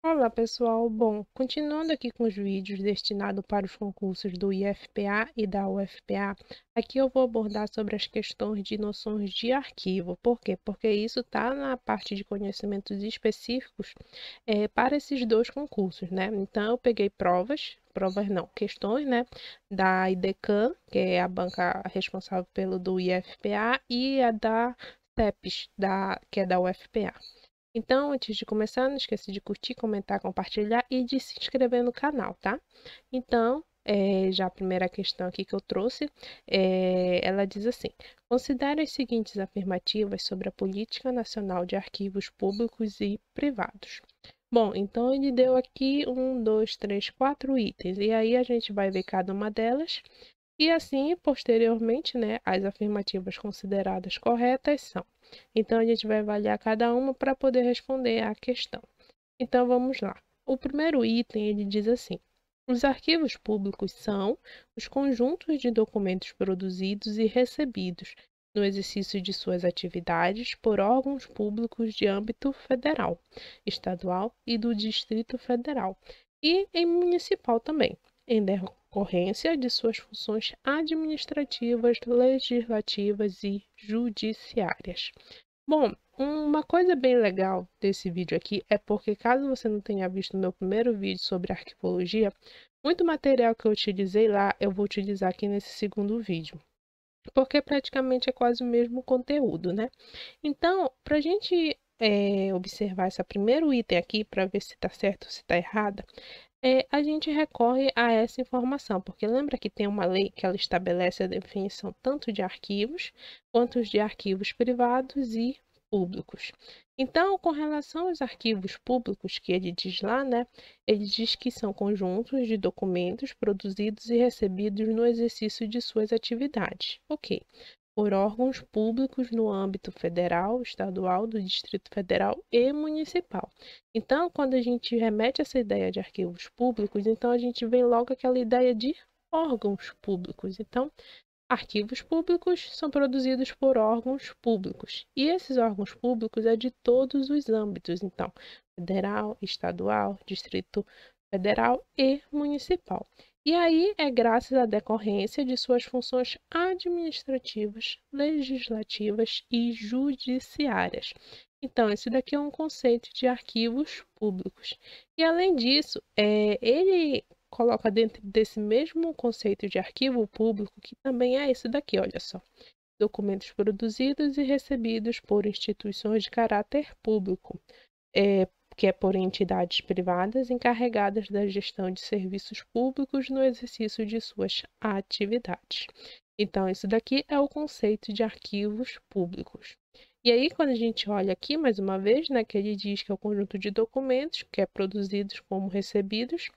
Olá pessoal, bom, continuando aqui com os vídeos destinados para os concursos do IFPA e da UFPA, aqui eu vou abordar sobre as questões de noções de arquivo. Por quê? Porque isso está na parte de conhecimentos específicos para esses dois concursos, né? Então eu peguei provas não, questões, né, da IDECAM, que é a banca responsável pelo do IFPA, e a da CEPES, que é da UFPA. Então, antes de começar, não esqueça de curtir, comentar, compartilhar e de se inscrever no canal, tá? Então, já a primeira questão aqui que eu trouxe, ela diz assim: considere as seguintes afirmativas sobre a Política Nacional de Arquivos Públicos e Privados. Bom, então ele deu aqui 4 itens, e aí a gente vai ver cada uma delas, e assim, posteriormente, né, as afirmativas consideradas corretas são. Então, a gente vai avaliar cada uma para poder responder à questão. Então, vamos lá. O primeiro item, ele diz assim: os arquivos públicos são os conjuntos de documentos produzidos e recebidos no exercício de suas atividades por órgãos públicos de âmbito federal, estadual e do Distrito Federal, e em municipal também, em decorrência de suas funções administrativas, legislativas e judiciárias. Bom, uma coisa bem legal desse vídeo aqui é porque, caso você não tenha visto meu primeiro vídeo sobre arquivologia, muito material que eu utilizei lá eu vou utilizar aqui nesse segundo vídeo, porque praticamente é quase o mesmo conteúdo, né? Então, para a gente observar esse primeiro item aqui, para ver se está certo ou se está errada, a gente recorre a essa informação, porque lembra que tem uma lei que ela estabelece a definição tanto de arquivos quanto de arquivos privados e públicos. Então, com relação aos arquivos públicos que ele diz lá, né, ele diz que são conjuntos de documentos produzidos e recebidos no exercício de suas atividades. Ok. Por órgãos públicos no âmbito federal, estadual, do Distrito Federal e municipal. Então, quando a gente remete essa ideia de arquivos públicos, então a gente vem logo aquela ideia de órgãos públicos. Então, arquivos públicos são produzidos por órgãos públicos. E esses órgãos públicos é de todos os âmbitos, então, federal, estadual, Distrito Federal e municipal. E aí é graças à decorrência de suas funções administrativas, legislativas e judiciárias. Então, esse daqui é um conceito de arquivos públicos. E além disso, ele coloca dentro desse mesmo conceito de arquivo público, que também é esse daqui, olha só. Documentos produzidos e recebidos por instituições de caráter público, que é por entidades privadas encarregadas da gestão de serviços públicos no exercício de suas atividades. Então, isso daqui é o conceito de arquivos públicos. E aí, quando a gente olha aqui, mais uma vez, né, que ele diz que é o conjunto de documentos que é produzidos como recebidos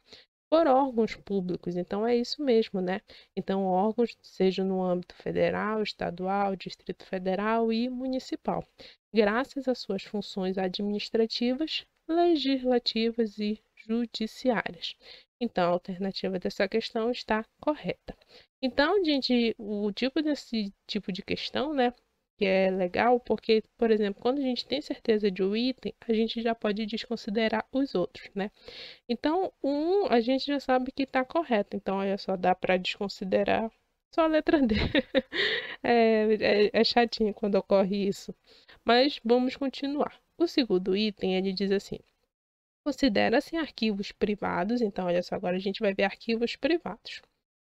por órgãos públicos. Então, é isso mesmo, né? Então, órgãos, seja no âmbito federal, estadual, Distrito Federal e municipal, graças às suas funções administrativas, legislativas e judiciárias. Então, a alternativa dessa questão está correta. Então, gente, o tipo desse tipo de questão, né, que é legal, porque, por exemplo, quando a gente tem certeza de um item, a gente já pode desconsiderar os outros, né? Então, a gente já sabe que está correto. Então, olha só, dá para desconsiderar só a letra D. É chatinho quando ocorre isso. Mas vamos continuar. O segundo item, ele diz assim: considera-se arquivos privados. Então, olha só, agora a gente vai ver arquivos privados.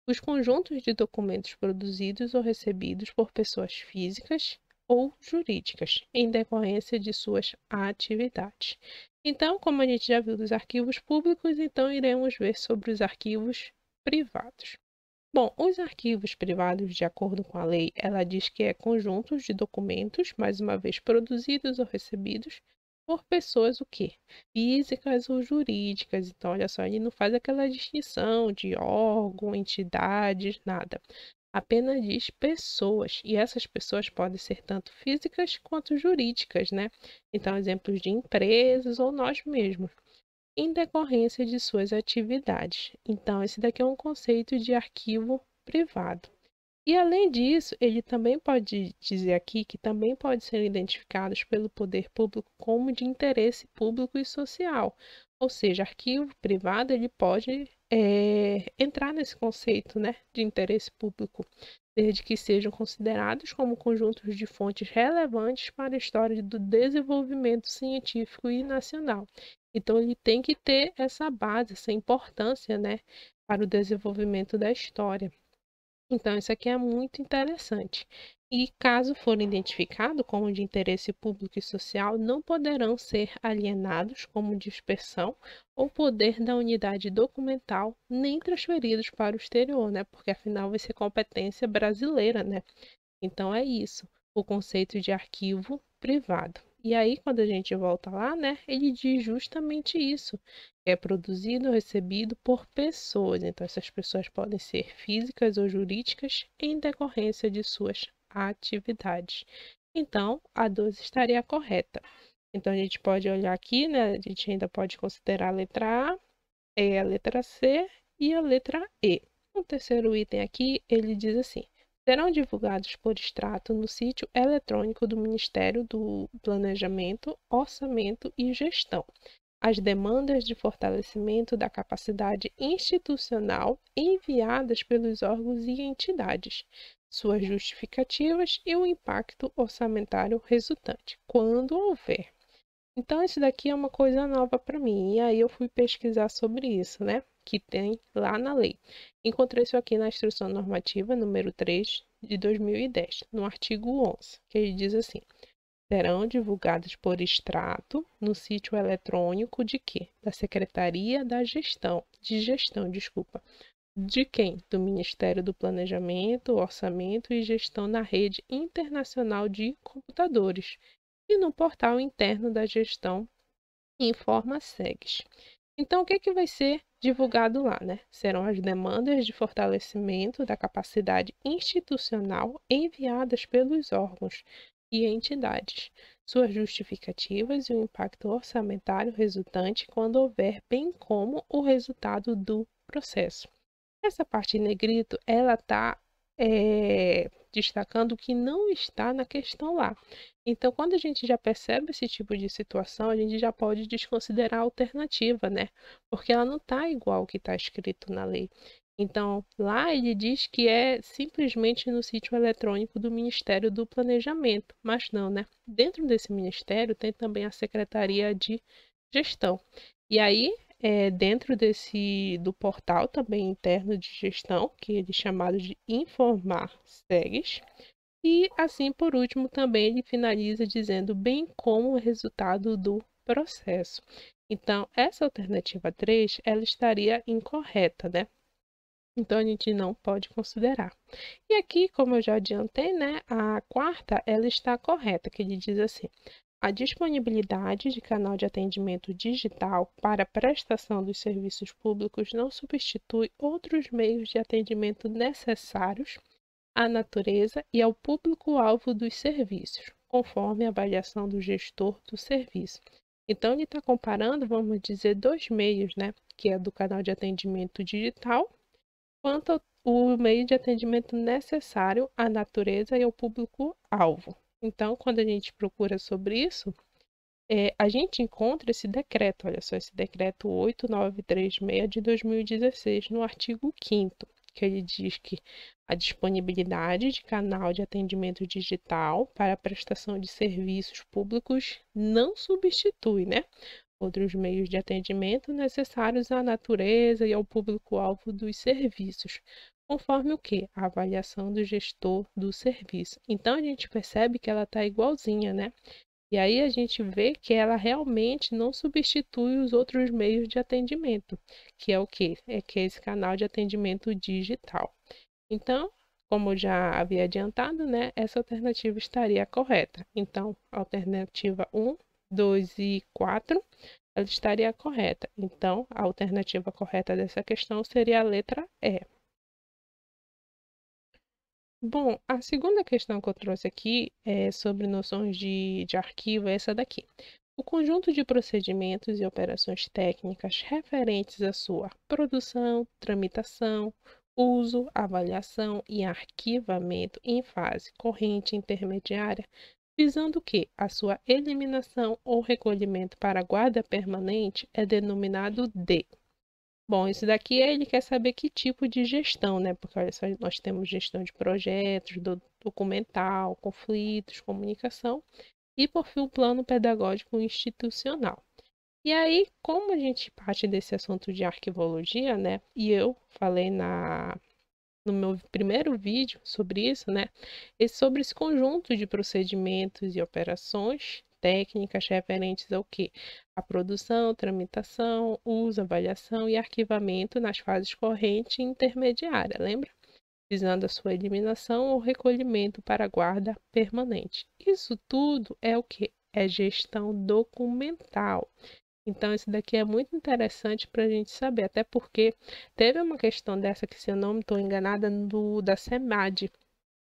Os conjuntos de documentos produzidos ou recebidos por pessoas físicas ou jurídicas, em decorrência de suas atividades. Então, como a gente já viu dos arquivos públicos, então iremos ver sobre os arquivos privados. Bom, os arquivos privados, de acordo com a lei, ela diz que é conjuntos de documentos, mais uma vez produzidos ou recebidos por pessoas o quê? Físicas ou jurídicas. Então, olha só, ele não faz aquela distinção de órgão, entidades, nada. Apenas diz pessoas, e essas pessoas podem ser tanto físicas quanto jurídicas, né? Então, exemplos de empresas ou nós mesmos, em decorrência de suas atividades. Então, esse daqui é um conceito de arquivo privado. E além disso, ele também pode dizer aqui que também pode ser identificados pelo poder público como de interesse público e social. Ou seja, arquivo privado ele pode entrar nesse conceito, né, de interesse público, desde que sejam considerados como conjuntos de fontes relevantes para a história do desenvolvimento científico e nacional. Então, ele tem que ter essa base, essa importância, né, para o desenvolvimento da história. Então, isso aqui é muito interessante. E caso for identificado como de interesse público e social, não poderão ser alienados como dispersão ou poder da unidade documental, nem transferidos para o exterior, né? Porque afinal vai ser competência brasileira, né? Então é isso, o conceito de arquivo privado. E aí, quando a gente volta lá, né, ele diz justamente isso, que é produzido ou recebido por pessoas. Então, essas pessoas podem ser físicas ou jurídicas em decorrência de suas atividades. Então, a 12 estaria correta. Então, a gente pode olhar aqui, né, a gente ainda pode considerar a letra A, a letra C e a letra E. O terceiro item aqui, ele diz assim: serão divulgados por extrato no sítio eletrônico do Ministério do Planejamento, Orçamento e Gestão as demandas de fortalecimento da capacidade institucional enviadas pelos órgãos e entidades, suas justificativas e o impacto orçamentário resultante, quando houver. Então, isso daqui é uma coisa nova para mim. E aí eu fui pesquisar sobre isso, né? Que tem lá na lei. Encontrei isso aqui na Instrução Normativa número 3 de 2010, no artigo 11, que ele diz assim: serão divulgados por extrato no sítio eletrônico de quê? Da Secretaria da Gestão, desculpa. De quem? Do Ministério do Planejamento, Orçamento e Gestão na Rede Internacional de Computadores e no portal interno da gestão InformaSegs. Então, o que que vai ser divulgado lá, né? Serão as demandas de fortalecimento da capacidade institucional enviadas pelos órgãos e entidades, suas justificativas e o impacto orçamentário resultante quando houver, bem como o resultado do processo. Essa parte em negrito, ela está destacando o que não está na questão lá. Então, quando a gente já percebe esse tipo de situação, a gente já pode desconsiderar a alternativa, né? Porque ela não está igual ao que está escrito na lei. Então, lá ele diz que é simplesmente no sítio eletrônico do Ministério do Planejamento, mas não, né? Dentro desse ministério tem também a Secretaria de Gestão. E aí, dentro do portal também interno de gestão, que ele é chamado de InformaSegs, e assim por último também ele finaliza dizendo bem como o resultado do processo. Então, essa alternativa 3, ela estaria incorreta, né? Então, a gente não pode considerar. E aqui, como eu já adiantei, né, a quarta, ela está correta, que ele diz assim: a disponibilidade de canal de atendimento digital para a prestação dos serviços públicos não substitui outros meios de atendimento necessários à natureza e ao público-alvo dos serviços, conforme a avaliação do gestor do serviço. Então, ele está comparando, vamos dizer, dois meios, né? Que é do canal de atendimento digital, quanto o meio de atendimento necessário à natureza e ao público-alvo. Então, quando a gente procura sobre isso, a gente encontra esse decreto, olha só, esse decreto 8936 de 2016, no artigo 5º, que ele diz que a disponibilidade de canal de atendimento digital para a prestação de serviços públicos não substitui, né, outros meios de atendimento necessários à natureza e ao público-alvo dos serviços, conforme o que? A avaliação do gestor do serviço. Então, a gente percebe que ela está igualzinha, né? E aí a gente vê que ela realmente não substitui os outros meios de atendimento, que é o quê? É que é esse canal de atendimento digital. Então, como eu já havia adiantado, né, essa alternativa estaria correta. Então, a alternativa 1, 2 e 4, ela estaria correta. Então, a alternativa correta dessa questão seria a letra E. Bom, a segunda questão que eu trouxe aqui é sobre noções de arquivo, é essa daqui. O conjunto de procedimentos e operações técnicas referentes à sua produção, tramitação, uso, avaliação e arquivamento em fase corrente intermediária, visando que a sua eliminação ou recolhimento para guarda permanente é denominado de. Bom, isso daqui ele quer saber que tipo de gestão, né? Porque olha só, nós temos gestão de projetos, documental, conflitos, comunicação e, por fim, o plano pedagógico institucional. E aí, como a gente parte desse assunto de arquivologia, né? E eu falei no meu primeiro vídeo sobre isso, né? Sobre esse conjunto de procedimentos e operações técnicas referentes ao quê? A produção, tramitação, uso, avaliação e arquivamento nas fases corrente e intermediária, lembra? Visando a sua eliminação ou recolhimento para guarda permanente. Isso tudo é o que? É gestão documental. Então, isso daqui é muito interessante para a gente saber, até porque teve uma questão dessa que, se eu não estou enganada, da SEMAD,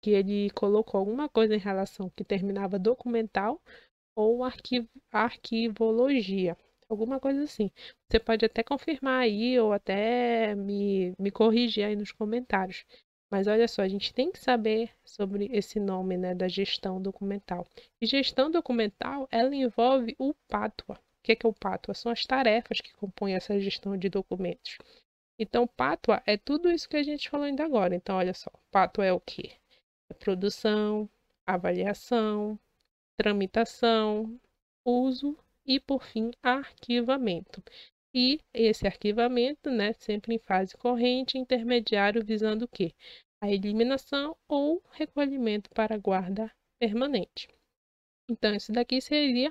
que ele colocou alguma coisa em relação que terminava documental ou arquivologia, alguma coisa assim. Você pode até confirmar aí ou até me corrigir aí nos comentários. Mas olha só, a gente tem que saber sobre esse nome, né, da gestão documental. E gestão documental, ela envolve o PATUA. O que é o PATUA? São as tarefas que compõem essa gestão de documentos. Então, PATUA é tudo isso que a gente falou ainda agora. Então, olha só, PATUA é o quê? É produção, avaliação, tramitação, uso e, por fim, arquivamento. E esse arquivamento, né, sempre em fase corrente, intermediário, visando o quê? A eliminação ou recolhimento para guarda permanente. Então, isso daqui seria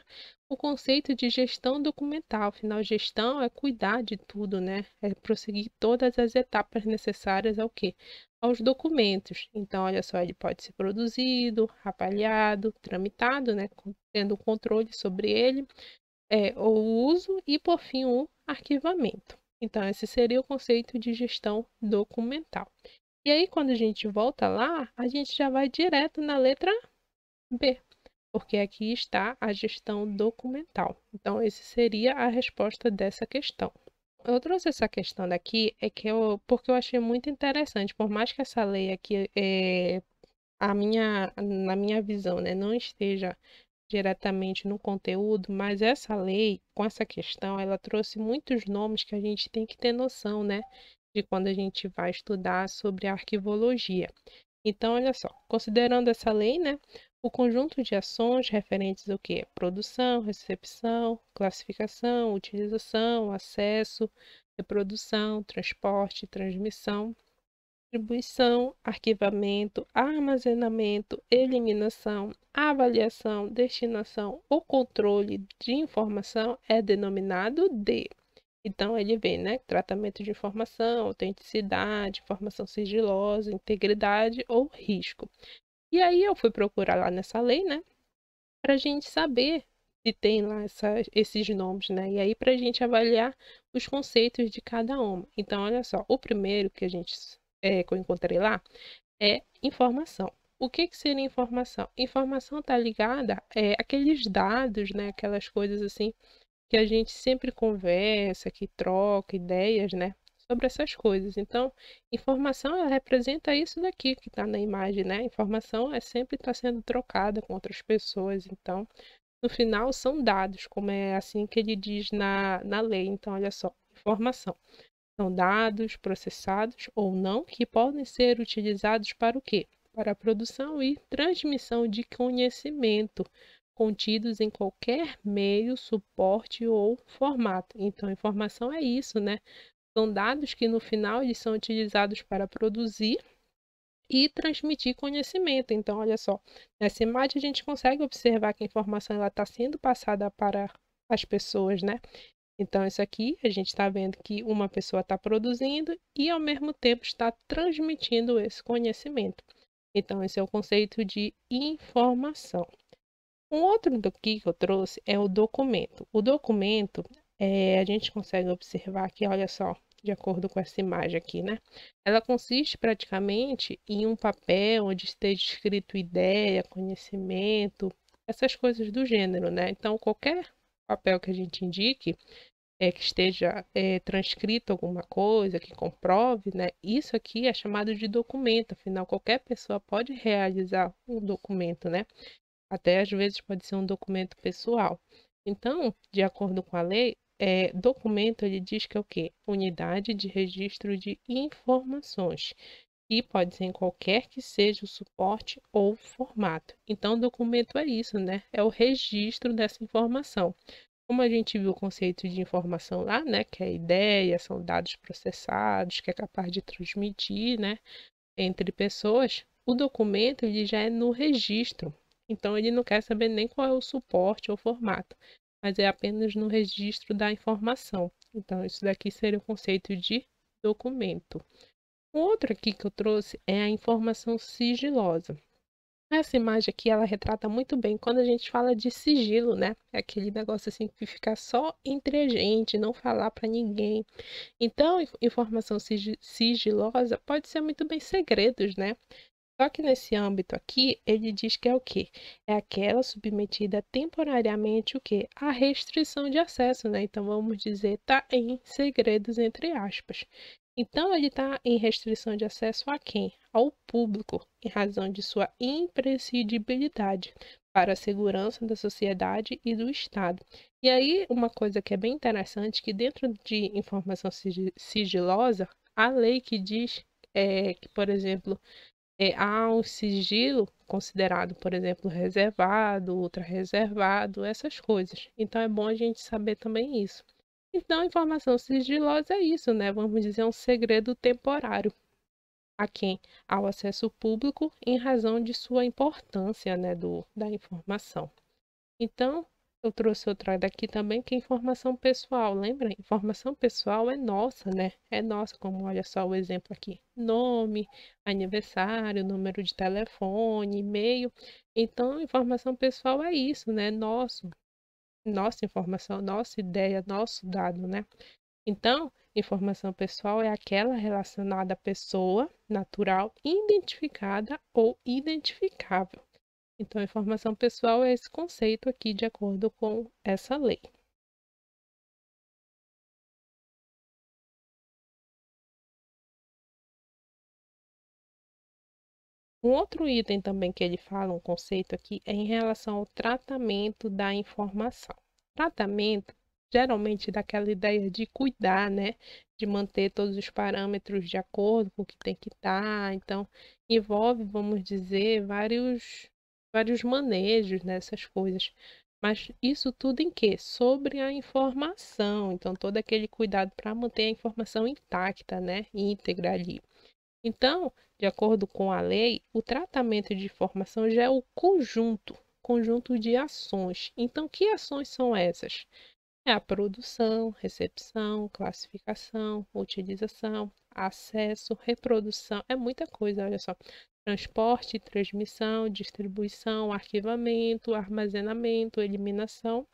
o conceito de gestão documental. Afinal, gestão é cuidar de tudo, né? É prosseguir todas as etapas necessárias ao quê? Aos documentos. Então, olha só, ele pode ser produzido, avaliado, tramitado, né? Tendo controle sobre ele, o uso e, por fim, o arquivamento. Então, esse seria o conceito de gestão documental. E aí, quando a gente volta lá, a gente já vai direto na letra B, porque aqui está a gestão documental. Então, esse seria a resposta dessa questão. Eu trouxe essa questão daqui porque eu achei muito interessante, por mais que essa lei aqui, na minha visão, né, não esteja diretamente no conteúdo, mas essa lei, com essa questão, ela trouxe muitos nomes que a gente tem que ter noção, né, de quando a gente vai estudar sobre arquivologia. Então, olha só, considerando essa lei, né, o conjunto de ações referentes ao quê? Produção, recepção, classificação, utilização, acesso, reprodução, transporte, transmissão, distribuição, arquivamento, armazenamento, eliminação, avaliação, destinação ou controle de informação é denominado de. Então, ele vem, né? Tratamento de informação, autenticidade, informação sigilosa, integridade ou risco. E aí eu fui procurar lá nessa lei, né? Para a gente saber se tem lá esses nomes, né? E aí para a gente avaliar os conceitos de cada uma. Então, olha só, o primeiro que que eu encontrei lá é informação. O que seria informação? Informação está ligada àqueles dados, né? Aquelas coisas assim que a gente sempre conversa, que troca ideias, né? Sobre essas coisas. Então, informação ela representa isso daqui que está na imagem, né? Informação é sempre está sendo trocada com outras pessoas. Então, no final, são dados, como é assim que ele diz na lei. Então, olha só, informação. São dados processados ou não que podem ser utilizados para o quê? Para a produção e transmissão de conhecimento contidos em qualquer meio, suporte ou formato. Então, informação é isso, né? São dados que no final eles são utilizados para produzir e transmitir conhecimento. Então, olha só, nessa imagem a gente consegue observar que a informação está sendo passada para as pessoas, né? Então, isso aqui a gente está vendo que uma pessoa está produzindo e, ao mesmo tempo, está transmitindo esse conhecimento. Então, esse é o conceito de informação. Um outro daqui que eu trouxe é o documento. O documento, a gente consegue observar que, olha só, de acordo com essa imagem aqui, né? Ela consiste praticamente em um papel onde esteja escrito ideia, conhecimento, essas coisas do gênero, né? Então, qualquer papel que a gente indique, que esteja transcrito alguma coisa, que comprove, né? Isso aqui é chamado de documento, afinal, qualquer pessoa pode realizar um documento, né? Até às vezes pode ser um documento pessoal. Então, de acordo com a lei, documento ele diz que é o quê? Unidade de registro de informações. E pode ser em qualquer que seja o suporte ou formato. Então, documento é isso, né? É o registro dessa informação. Como a gente viu o conceito de informação lá, né? Que é ideia, são dados processados, que é capaz de transmitir, né? Entre pessoas, o documento ele já é no registro. Então, ele não quer saber nem qual é o suporte ou formato, mas é apenas no registro da informação. Então, isso daqui seria o conceito de documento. O outro aqui que eu trouxe é a informação sigilosa. Essa imagem aqui, ela retrata muito bem quando a gente fala de sigilo, né? É aquele negócio assim que fica só entre a gente, não falar para ninguém. Então, informação sigilosa pode ser muito bem segredos, né? Só que nesse âmbito aqui, ele diz que é o quê? É aquela submetida temporariamente o quê? À restrição de acesso, né? Então vamos dizer, tá em segredos entre aspas. Então ele está em restrição de acesso a quem? Ao público, em razão de sua imprescindibilidade para a segurança da sociedade e do Estado. E aí, uma coisa que é bem interessante, que dentro de informação sigilosa, a lei que diz que, por exemplo, há um sigilo considerado, por exemplo, reservado, ultra-reservado, essas coisas. Então é bom a gente saber também isso. Então, informação sigilosa é isso, né? Vamos dizer, um segredo temporário a quem? Ao acesso público em razão de sua importância, né, da informação. Então, eu trouxe outra daqui também, que é informação pessoal. Lembra? Informação pessoal é nossa, né? É nossa, como olha só o exemplo aqui. Nome, aniversário, número de telefone, e-mail. Então, informação pessoal é isso, né? Nosso, nossa informação, nossa ideia, nosso dado, né? Então, informação pessoal é aquela relacionada à pessoa natural identificada ou identificável. Então, informação pessoal é esse conceito aqui, de acordo com essa lei. Um outro item também que ele fala, um conceito aqui, é em relação ao tratamento da informação. Tratamento, geralmente, daquela ideia de cuidar, né? De manter todos os parâmetros de acordo com o que tem que estar. Então, envolve, vamos dizer, vários manejos nessas coisas. Mas isso tudo em quê? Sobre a informação. Então, todo aquele cuidado para manter a informação intacta, né? Íntegra ali. Então, de acordo com a lei, o tratamento de informação já é o conjunto de ações. Então, que ações são essas? É a produção, recepção, classificação, utilização, acesso, reprodução, é muita coisa, olha só. Transporte, transmissão, distribuição, arquivamento, armazenamento, eliminação,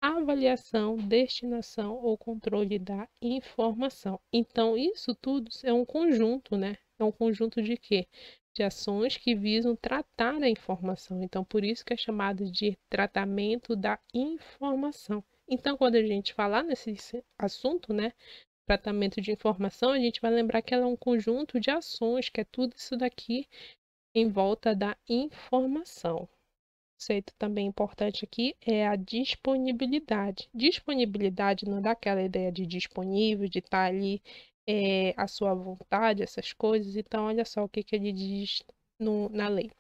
avaliação, destinação ou controle da informação. Então, isso tudo é um conjunto, né? É um conjunto de quê? De ações que visam tratar a informação. Então, por isso que é chamado de tratamento da informação. Então, quando a gente falar nesse assunto, né? Tratamento de informação, a gente vai lembrar que ela é um conjunto de ações, que é tudo isso daqui em volta da informação. Conceito também importante aqui é a disponibilidade. Disponibilidade não dá aquela ideia de disponível, de estar ali à sua vontade, essas coisas. Então, olha só o que, que ele diz na lei.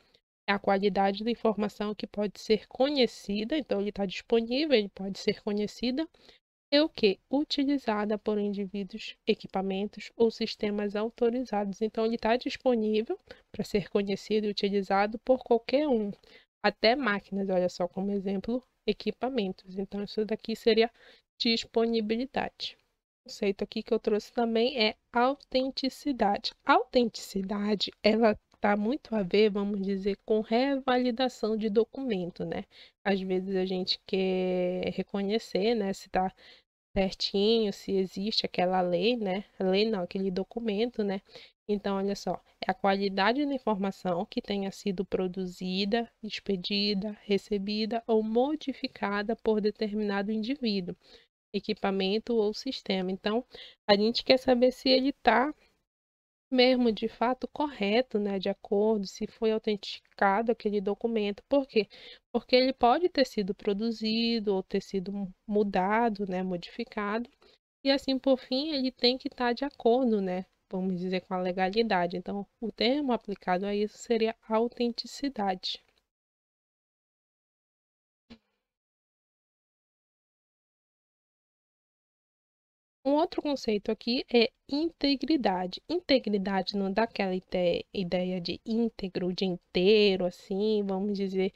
É a qualidade da informação que pode ser conhecida, então ele está disponível, ele pode ser conhecida, é o que? Utilizada por indivíduos, equipamentos ou sistemas autorizados. Então, ele está disponível para ser conhecido e utilizado por qualquer um, até máquinas, olha só, como exemplo, equipamentos. Então, isso daqui seria disponibilidade. O conceito aqui que eu trouxe também é autenticidade. Autenticidade, ela está muito a ver, vamos dizer, com revalidação de documento, né? Às vezes a gente quer reconhecer, né, se está certinho, se existe aquela lei, né? Lei não, aquele documento, né? Então, olha só, é a qualidade da informação que tenha sido produzida, expedida, recebida ou modificada por determinado indivíduo. equipamento ou sistema. Então, a gente quer saber se ele está mesmo de fato correto, né, de acordo, se foi autenticado aquele documento. Por quê? Porque ele pode ter sido produzido ou ter sido mudado, né, modificado, e assim por fim ele tem que estar de acordo, né, vamos dizer, com a legalidade. Então, o termo aplicado a isso seria autenticidade. Um outro conceito aqui é integridade. Integridade não dá aquela ideia de íntegro, de inteiro, assim, vamos dizer,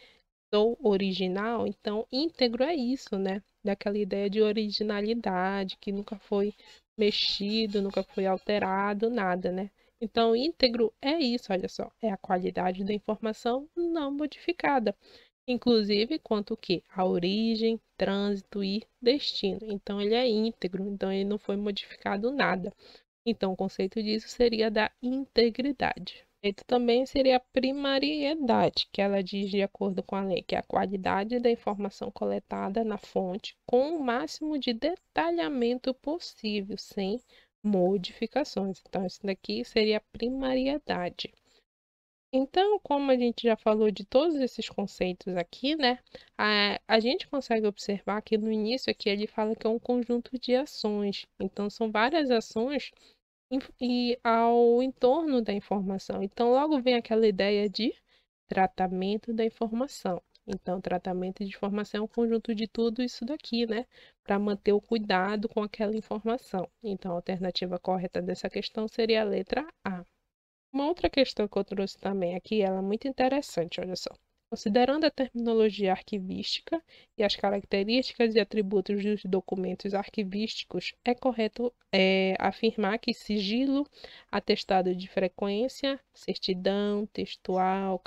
do original. Então, íntegro é isso, né? Daquela ideia de originalidade, que nunca foi mexido, nunca foi alterado, nada, né? Então, íntegro é isso, olha só, é a qualidade da informação não modificada, inclusive quanto que a origem, trânsito e destino. Então, ele é íntegro, então ele não foi modificado nada. Então, o conceito disso seria da integridade. Conceito também seria a primariedade, que ela diz de acordo com a lei, que é a qualidade da informação coletada na fonte com o máximo de detalhamento possível, sem modificações. Então, isso daqui seria a primariedade. Então, como a gente já falou de todos esses conceitos aqui, né, a gente consegue observar que no início aqui ele fala que é um conjunto de ações. Então, são várias ações e ao entorno da informação. Então, logo vem aquela ideia de tratamento da informação. Então, tratamento de informação é um conjunto de tudo isso daqui, né, para manter o cuidado com aquela informação. Então, a alternativa correta dessa questão seria a letra A. Uma outra questão que eu trouxe também aqui, ela é muito interessante, olha só. Considerando a terminologia arquivística e as características e atributos dos documentos arquivísticos, é correto afirmar que sigilo, atestado de frequência, certidão, textual,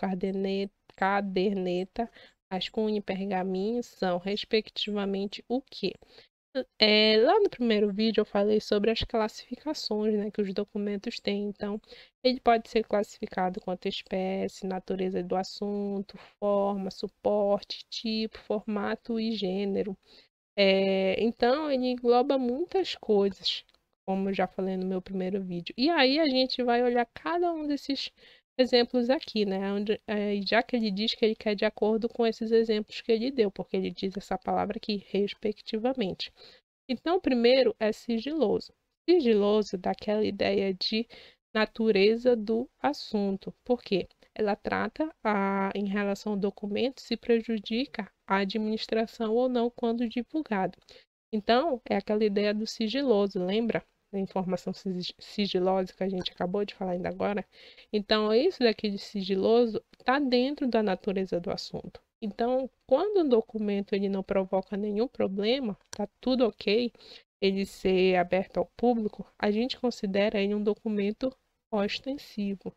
caderneta, rascunho e pergaminho são, respectivamente, o quê? Lá no primeiro vídeo eu falei sobre as classificações, né, que os documentos têm. Então, ele pode ser classificado quanto espécie, natureza do assunto, forma, suporte, tipo, formato e gênero. Então, ele engloba muitas coisas, como eu já falei no meu primeiro vídeo. E aí a gente vai olhar cada um desses exemplos aqui, né? Já que ele diz que ele quer de acordo com esses exemplos que ele deu, porque ele diz essa palavra aqui, respectivamente. Então, o primeiro é sigiloso. Sigiloso dá aquela ideia de natureza do assunto. Por quê? Ela trata em relação ao documento se prejudica a administração ou não quando divulgado. Então, é aquela ideia do sigiloso, lembra? Da informação sigilosa que a gente acabou de falar ainda agora. Então, isso daqui de sigiloso está dentro da natureza do assunto. Então, quando um documento ele não provoca nenhum problema, está tudo ok, ele ser aberto ao público, a gente considera ele um documento ostensivo.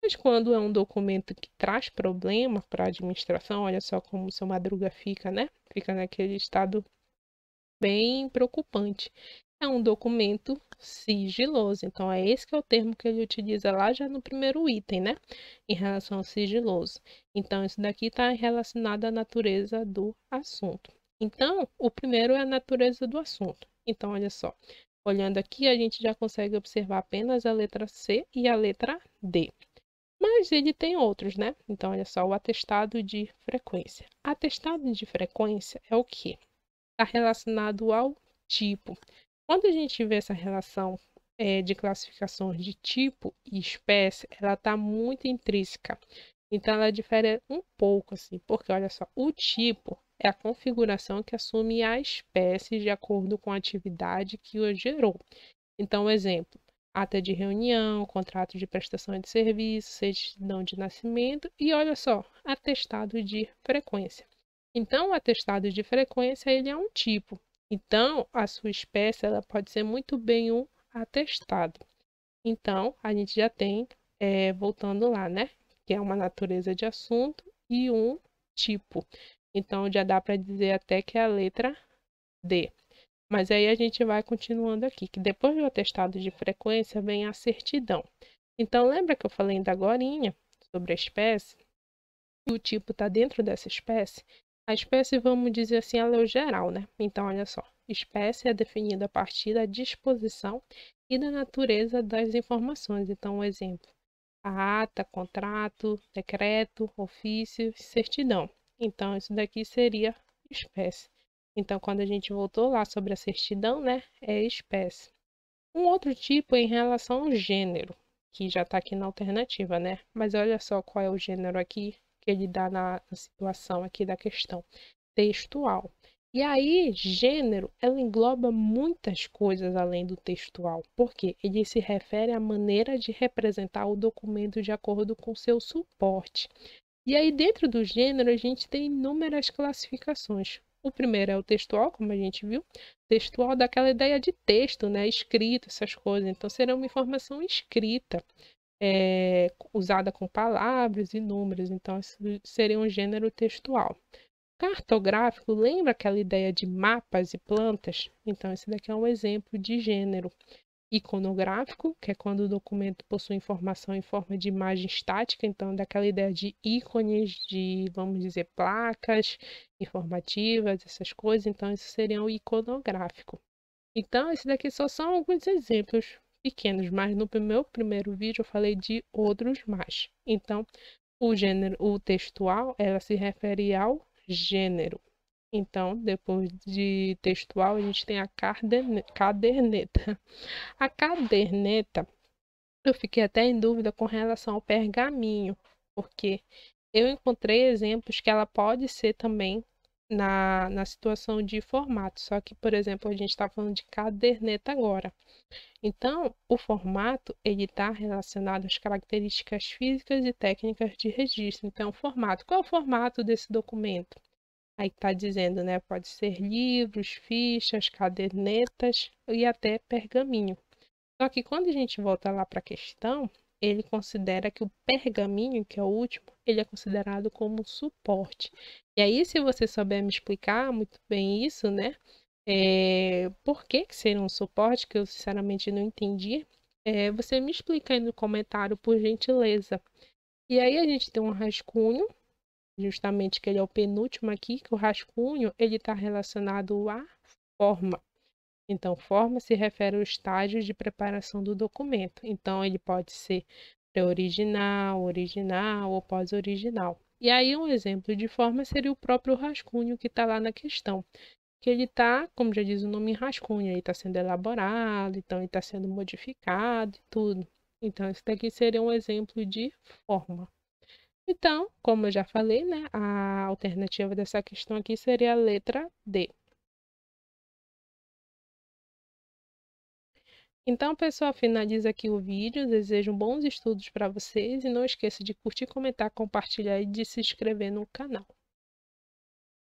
Mas quando é um documento que traz problema para a administração, olha só como o seu Madruga fica, né? Fica naquele estado bem preocupante. É um documento sigiloso. Então, é esse que é o termo que ele utiliza lá já no primeiro item, né? Em relação ao sigiloso. Então, isso daqui está relacionado à natureza do assunto. Então, o primeiro é a natureza do assunto. Então, olha só. Olhando aqui, a gente já consegue observar apenas a letra C e a letra D. Mas ele tem outros, né? Então, olha só, o atestado de frequência. Atestado de frequência é o quê? Está relacionado ao tipo. Quando a gente vê essa relação de classificações de tipo e espécie, ela está muito intrínseca. Então, ela difere um pouco, assim, porque olha só, o tipo é a configuração que assume a espécie de acordo com a atividade que o gerou. Então, exemplo, ata de reunião, contrato de prestação de serviço, certidão de nascimento e olha só, atestado de frequência. Então, o atestado de frequência ele é um tipo. Então, a sua espécie ela pode ser muito bem um atestado. Então, a gente já tem, voltando lá, né? Que é uma natureza de assunto e um tipo. Então, já dá para dizer até que é a letra D. Mas aí a gente vai continuando aqui, que depois do atestado de frequência vem a certidão. Então, lembra que eu falei ainda agorinha sobre a espécie? E o tipo está dentro dessa espécie? A espécie, vamos dizer assim, ela é o geral, né? Então, olha só. Espécie é definida a partir da disposição e da natureza das informações. Então, um exemplo: a ata, contrato, decreto, ofício, certidão. Então, isso daqui seria espécie. Então, quando a gente voltou lá sobre a certidão, né, é espécie. Um outro tipo é em relação ao gênero, que já está aqui na alternativa, né? Mas olha só qual é o gênero aqui que ele dá na situação aqui da questão. Textual. E aí, gênero, ela engloba muitas coisas além do textual, porque ele se refere à maneira de representar o documento de acordo com seu suporte. E aí, dentro do gênero, a gente tem inúmeras classificações. O primeiro é o textual, como a gente viu. Textual dá aquela ideia de texto, né? Escrito, essas coisas. Então, será uma informação escrita, usada com palavras e números. Então, isso seria um gênero textual. Cartográfico lembra aquela ideia de mapas e plantas? Então, esse daqui é um exemplo de gênero. Iconográfico, que é quando o documento possui informação em forma de imagem estática, então daquela ideia de ícones, de, vamos dizer, placas informativas, essas coisas, então isso seria o iconográfico. Então, esses daqui só são alguns exemplos pequenos, mas no meu primeiro vídeo eu falei de outros mais. Então, o gênero, o textual, ela se refere ao gênero. Então, depois de textual, a gente tem a caderneta. A caderneta, eu fiquei até em dúvida com relação ao pergaminho, porque eu encontrei exemplos que ela pode ser também na situação de formato, só que, por exemplo, a gente está falando de caderneta agora. Então, o formato, ele está relacionado às características físicas e técnicas de registro. Então, o formato, qual é o formato desse documento? Aí está dizendo, né? Pode ser livros, fichas, cadernetas e até pergaminho. Só que quando a gente volta lá para a questão, ele considera que o pergaminho, que é o último, ele é considerado como suporte. E aí, se você souber me explicar muito bem isso, né? Por que seria um suporte, que eu sinceramente não entendi, você me explica aí no comentário, por gentileza. E aí a gente tem um rascunho, justamente que ele é o penúltimo aqui, que o rascunho ele está relacionado à forma. Então, forma se refere ao estágio de preparação do documento. Então, ele pode ser pré-original, original ou pós-original. E aí, um exemplo de forma seria o próprio rascunho que está lá na questão. Que ele está, como já diz o nome, em rascunho, ele está sendo elaborado, então ele está sendo modificado e tudo. Então, esse daqui seria um exemplo de forma. Então, como eu já falei, né, a alternativa dessa questão aqui seria a letra D. Então, pessoal, finaliza aqui o vídeo. Desejo bons estudos para vocês e não esqueça de curtir, comentar, compartilhar e de se inscrever no canal.